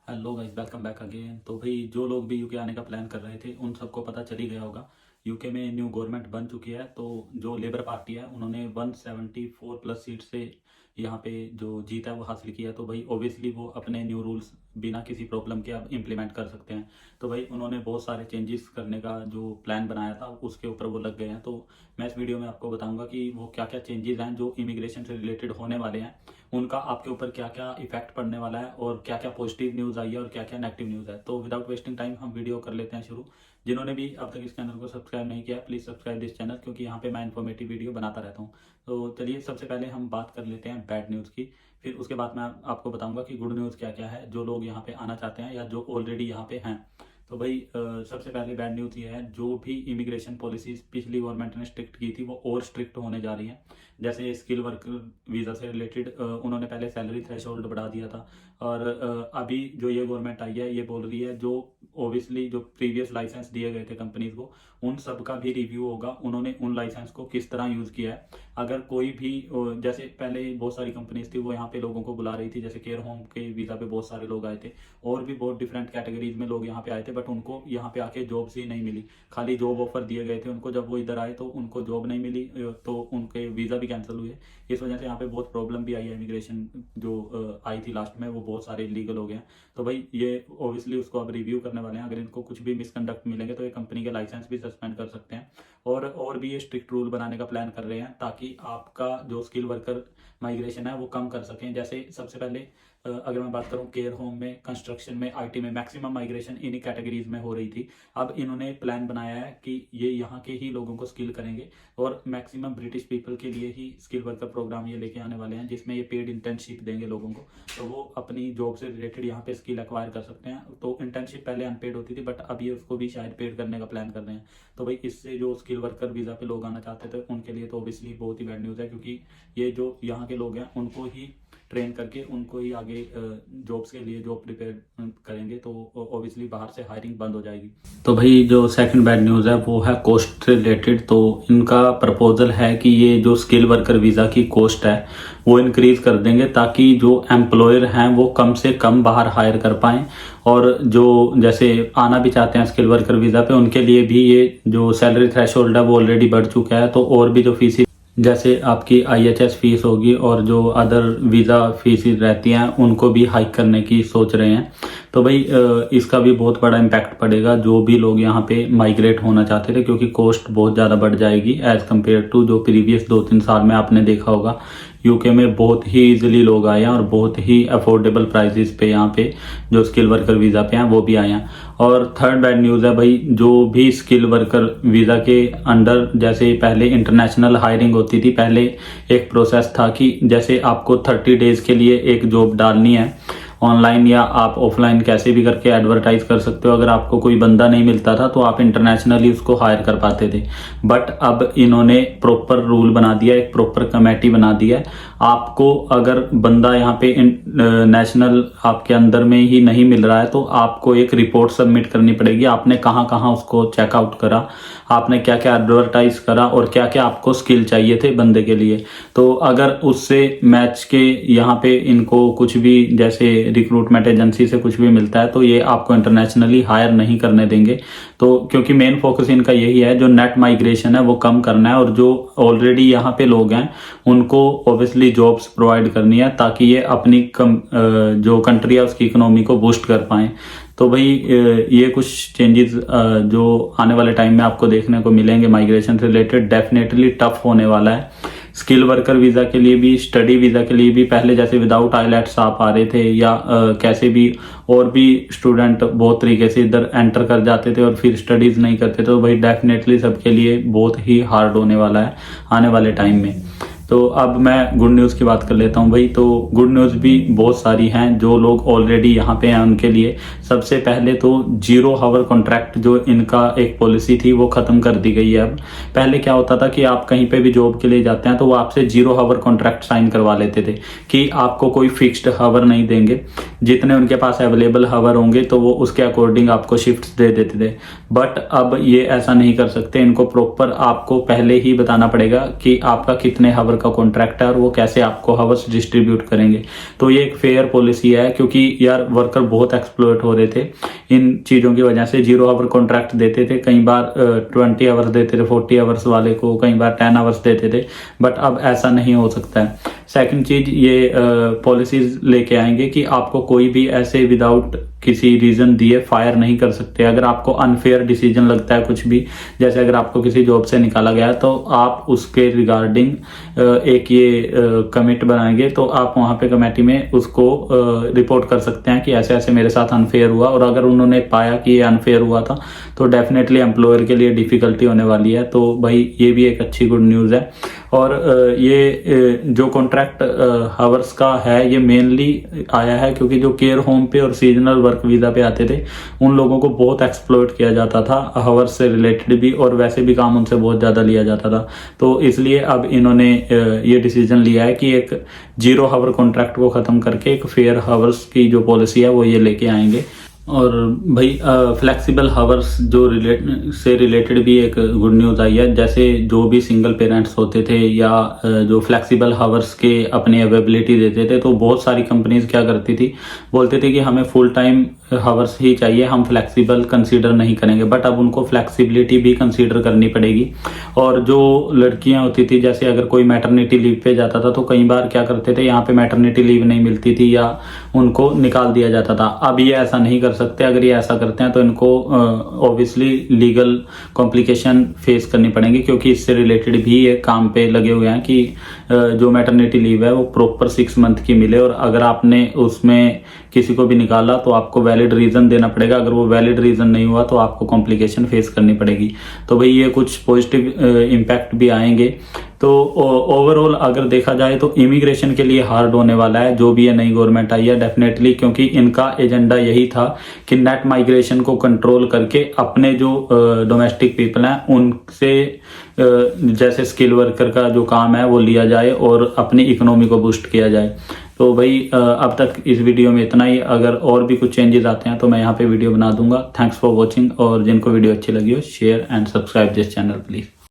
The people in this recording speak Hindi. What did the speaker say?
Hello guys, welcome back again. तो भाई जो लोग भी यूके आने का प्लान कर रहे थे उन सबको पता चल ही गया होगा। यूके में न्यू गवर्नमेंट बन चुकी है। तो जो लेबर पार्टी है उन्होंने 174 प्लस सीट से यहाँ पे जो जीत है वो हासिल किया। तो भाई ऑब्वियसली वो अपने न्यू रूल्स बिना किसी प्रॉब्लम के अब इम्प्लीमेंट कर सकते हैं। तो भाई उन्होंने बहुत सारे चेंजेस करने का जो प्लान बनाया था उसके ऊपर वो लग गए हैं। तो मैं इस वीडियो में आपको बताऊंगा कि वो क्या क्या चेंजेस हैं जो इमिग्रेशन से रिलेटेड होने वाले हैं, उनका आपके ऊपर क्या क्या इफेक्ट पड़ने वाला है और क्या क्या पॉजिटिव न्यूज़ आई है और क्या क्या नेगेटिव न्यूज़ है। तो विदाउट वेस्टिंग टाइम हम वीडियो कर लेते हैं शुरू। जिन्होंने भी अब तक इस चैनल को सब्सक्राइब नहीं किया प्लीज़ सब्सक्राइब दिस चैनल, क्योंकि यहाँ पे मैं इन्फॉर्मेटिव वीडियो बनाता रहता हूँ। तो चलिए सबसे पहले हम बात कर लेते हैं बैड न्यूज़ की, फिर उसके बाद मैं आपको बताऊंगा कि गुड न्यूज़ क्या क्या है जो लोग यहाँ पे आना चाहते हैं या जो ऑलरेडी यहाँ पे हैं। तो भाई सबसे पहले बैड न्यूज़ ये है, जो भी इमिग्रेशन पॉलिसीज पिछली गवर्नमेंट ने स्ट्रिक्ट की थी वो और स्ट्रिक्ट होने जा रही हैं। जैसे स्किल वर्कर वीज़ा से रिलेटेड उन्होंने पहले सैलरी थ्रेशोल्ड बढ़ा दिया था, और अभी जो ये गवर्नमेंट आई है ये बोल रही है जो ओबियसली जो प्रीवियस लाइसेंस दिए गए थे कंपनीज को उन सब का भी रिव्यू होगा, उन्होंने उन लाइसेंस को किस तरह यूज़ किया है। अगर कोई भी जैसे पहले बहुत सारी कंपनीज थी वो यहाँ पे लोगों को बुला रही थी, जैसे केयर होम के वीज़ा पे बहुत सारे लोग आए थे और भी बहुत डिफरेंट कैटेगरीज में लोग यहाँ पे आए थे, बट उनको यहाँ पे आके जॉब्स ही नहीं मिली। खाली जॉब ऑफर दिए गए थे उनको, जब वो इधर आए तो उनको जॉब नहीं मिली, तो उनके वीज़ा भी कैंसिल हुए। इस वजह से यहाँ पे बहुत प्रॉब्लम भी आई है। इमिग्रेशन जो आई थी लास्ट में वो बहुत सारे इलीगल हो गए हैं। तो भाई ये ओबियसली उसको अब रिव्यू करने वाले हैं। अगर इनको कुछ भी मिसकंडक्ट मिलेंगे तो ये कंपनी के लाइसेंस भी सस्पेंड कर सकते हैं, और भी ये स्ट्रिक्ट रूल बनाने का प्लान कर रहे हैं ताकि आपका जो स्किल वर्कर माइग्रेशन है वो कम कर सकें। जैसे सबसे पहले अगर मैं बात करूं केयर होम में, कंस्ट्रक्शन में, आईटी में मैक्सिमम माइग्रेशन इन्हीं कैटेगरीज में हो रही थी। अब इन्होंने प्लान बनाया है कि ये यहाँ के ही लोगों को स्किल करेंगे और मैक्सिमम ब्रिटिश पीपल के लिए ही स्किल वर्कर प्रोग्राम ये लेके आने वाले हैं, जिसमें ये पेड इंटर्नशिप देंगे लोगों को, तो वो अपनी जॉब से रिलेटेड यहाँ पे स्किल एक्वायर कर सकते हैं। तो इंटर्नशिप पहले अनपेड होती थी बट अब ये उसको भी शायद पेड करने का प्लान कर रहे हैं। तो भाई इससे जो स्किल वर्कर वीज़ा पे लोग आना चाहते थे उनके लिए तो ऑब्वियसली बहुत ही बैड न्यूज़ है, क्योंकि ये जो यहाँ के लोग हैं उनको ही ट्रेन करके उनको ही आगे जॉब्स के लिए जॉब प्रिपेयर करेंगे, तो ऑब्वियसली बाहर से हायरिंग बंद हो जाएगी। तो भाई जो सेकंड बैड न्यूज़ है वो है कॉस्ट से रिलेटेड। तो इनका प्रपोजल है कि ये जो स्किल वर्कर वीज़ा की कॉस्ट है वो इंक्रीज कर देंगे ताकि जो एम्प्लॉयर हैं वो कम से कम बाहर हायर कर पाएँ, और जो जैसे आना भी चाहते हैं स्किल वर्कर वीज़ा पे उनके लिए भी ये जो सैलरी थ्रेशोल्ड है वो ऑलरेडी बढ़ चुका है। तो और भी जो फीस जैसे आपकी IHS फीस होगी और जो अदर वीज़ा फीस रहती हैं उनको भी हाइक करने की सोच रहे हैं। तो भाई इसका भी बहुत बड़ा इम्पैक्ट पड़ेगा जो भी लोग यहाँ पे माइग्रेट होना चाहते थे, क्योंकि कॉस्ट बहुत ज़्यादा बढ़ जाएगी एज़ कम्पेयर टू जो प्रीवियस 2-3 साल में आपने देखा होगा। यूके में बहुत ही इजीली लोग आए हैं और बहुत ही अफोर्डेबल प्राइसेस पे यहाँ पे जो स्किल वर्कर वीज़ा पे हैं वो भी आए हैं। और थर्ड बैड न्यूज़ है भाई, जो भी स्किल वर्कर वीज़ा के अंडर जैसे पहले इंटरनेशनल हायरिंग होती थी, पहले एक प्रोसेस था कि जैसे आपको 30 डेज़ के लिए एक जॉब डालनी है ऑनलाइन या आप ऑफलाइन कैसे भी करके एडवर्टाइज कर सकते हो। अगर आपको कोई बंदा नहीं मिलता था तो आप इंटरनेशनली उसको हायर कर पाते थे, बट अब इन्होंने प्रॉपर रूल बना दिया, एक प्रॉपर कमेटी बना दिया है। आपको अगर बंदा यहाँ पे नेशनल आपके अंदर में ही नहीं मिल रहा है तो आपको एक रिपोर्ट सबमिट करनी पड़ेगी, आपने कहाँ कहाँ उसको चेकआउट करा, आपने क्या क्या एडवर्टाइज करा और क्या क्या आपको स्किल चाहिए थे बंदे के लिए। तो अगर उससे मैच के यहाँ पे इनको कुछ भी जैसे रिक्रूटमेंट एजेंसी से कुछ भी मिलता है तो ये आपको इंटरनेशनली हायर नहीं करने देंगे। तो क्योंकि मेन फोकस इनका यही है जो नेट माइग्रेशन है वो कम करना है, और जो ऑलरेडी यहाँ पे लोग हैं उनको ऑब्वियसली जॉब्स प्रोवाइड करनी है ताकि ये अपनी जो कंट्री है उसकी इकोनॉमी को बूस्ट कर पाएं। तो भाई ये कुछ चेंजेस जो आने वाले टाइम में आपको देखने को मिलेंगे माइग्रेशन से रिलेटेड। डेफिनेटली टफ होने वाला है स्किल वर्कर वीज़ा के लिए भी, स्टडी वीज़ा के लिए भी। पहले जैसे विदाउट आईलेट्स आप आ रहे थे या कैसे भी और भी स्टूडेंट बहुत तरीके से इधर एंटर कर जाते थे और फिर स्टडीज़ नहीं करते, तो भाई डेफिनेटली सबके लिए बहुत ही हार्ड होने वाला है आने वाले टाइम में। तो अब मैं गुड न्यूज़ की बात कर लेता हूँ भाई। तो गुड न्यूज़ भी बहुत सारी हैं जो लोग ऑलरेडी यहाँ पे हैं उनके लिए। सबसे पहले तो 0 आवर कॉन्ट्रैक्ट जो इनका एक पॉलिसी थी वो ख़त्म कर दी गई है। अब पहले क्या होता था कि आप कहीं पे भी जॉब के लिए जाते हैं तो वो आपसे 0 आवर कॉन्ट्रैक्ट साइन करवा लेते थे कि आपको कोई फिक्स्ड आवर नहीं देंगे, जितने उनके पास अवेलेबल आवर होंगे तो वो उसके अकॉर्डिंग आपको शिफ्ट्स दे देते थे। बट अब ये ऐसा नहीं कर सकते, इनको प्रॉपर आपको पहले ही बताना पड़ेगा कि आपका कितने आवर का कॉन्ट्रैक्ट है और वो कैसे आपको हावर्स डिस्ट्रीब्यूट करेंगे। तो ये एक फेयर पॉलिसी है, क्योंकि यार वर्कर बहुत एक्सप्लॉइट हो रहे थे इन चीज़ों की वजह से। 0 आवर कॉन्ट्रैक्ट देते थे, कई बार 20 आवर्स देते थे 40 आवर्स वाले को, कई बार 10 आवर्स देते थे, बट अब ऐसा नहीं हो सकता है। सेकंड चीज़, ये पॉलिसीज लेके आएंगे कि आपको कोई भी ऐसे विदाउट किसी रीज़न दिए फायर नहीं कर सकते। अगर आपको अनफेयर डिसीजन लगता है कुछ भी, जैसे अगर आपको किसी जॉब से निकाला गया तो आप उसके रिगार्डिंग एक ये कमिट बनाएंगे, तो आप वहाँ पे कमेटी में उसको रिपोर्ट कर सकते हैं कि ऐसे ऐसे मेरे साथ अनफेयर हुआ। और अगर उन्होंने पाया कि ये अनफेयर हुआ था तो डेफिनेटली एम्प्लॉयर के लिए डिफ़िकल्टी होने वाली है। तो भाई ये भी एक अच्छी गुड न्यूज़ है। और ये जो कॉन्ट्रैक्ट हावर्स का है ये मेनली आया है क्योंकि जो केयर होम पे और सीजनल वर्क वीज़ा पे आते थे उन लोगों को बहुत एक्सप्लॉइट किया जाता था हावर्स से रिलेटेड भी, और वैसे भी काम उनसे बहुत ज़्यादा लिया जाता था। तो इसलिए अब इन्होंने ये डिसीजन लिया है कि एक 0 आवर कॉन्ट्रैक्ट को ख़त्म करके एक फेयर हावर्स की जो पॉलिसी है वो ये लेके आएंगे। और भाई फ्लेक्सिबल हावर्स जो रिलेटेड भी एक गुड न्यूज़ आई है। जैसे जो भी सिंगल पेरेंट्स होते थे या जो फ्लेक्सिबल हावर्स के अपनी अवेलेबिलिटी देते थे, तो बहुत सारी कंपनीज क्या करती थी, बोलते थे कि हमें फुल टाइम हावर्स ही चाहिए, हम फ्लेक्सिबल कंसीडर नहीं करेंगे। बट अब उनको फ्लेक्सिबिलिटी भी कंसीडर करनी पड़ेगी। और जो लड़कियां होती थी, जैसे अगर कोई मैटरनिटी लीव पे जाता था तो कई बार क्या करते थे, यहाँ पे मैटरनिटी लीव नहीं मिलती थी या उनको निकाल दिया जाता था। अब ये ऐसा नहीं कर सकते। अगर ये ऐसा करते हैं तो इनको ऑब्वियसली लीगल कॉम्प्लिकेशन फेस करनी पड़ेंगी, क्योंकि इससे रिलेटेड भी ये काम पे लगे हुए हैं कि जो मैटरनिटी लीव है वो प्रॉपर 6 मंथ की मिले। और अगर आपने उसमें किसी को भी निकाला तो आपको वैलिड रीजन देना पड़ेगा। अगर वो वैलिड रीजन नहीं हुआ तो आपको कॉम्प्लिकेशन फेस करनी पड़ेगी। तो भाई ये कुछ पॉजिटिव इम्पैक्ट भी आएंगे। तो ओवरऑल अगर देखा जाए तो इमिग्रेशन के लिए हार्ड होने वाला है जो भी ये नई गवर्नमेंट आई है डेफिनेटली, क्योंकि इनका एजेंडा यही था कि नेट माइग्रेशन को कंट्रोल करके अपने जो डोमेस्टिक पीपल हैं उनसे जैसे स्किल वर्कर का जो काम है वो लिया जाए और अपनी इकोनॉमी को बूस्ट किया जाए। तो भाई अब तक इस वीडियो में इतना ही। अगर और भी कुछ चेंजेस आते हैं तो मैं यहाँ पे वीडियो बना दूंगा। थैंक्स फॉर वॉचिंग, और जिनको वीडियो अच्छी लगी हो share and subscribe this channel please.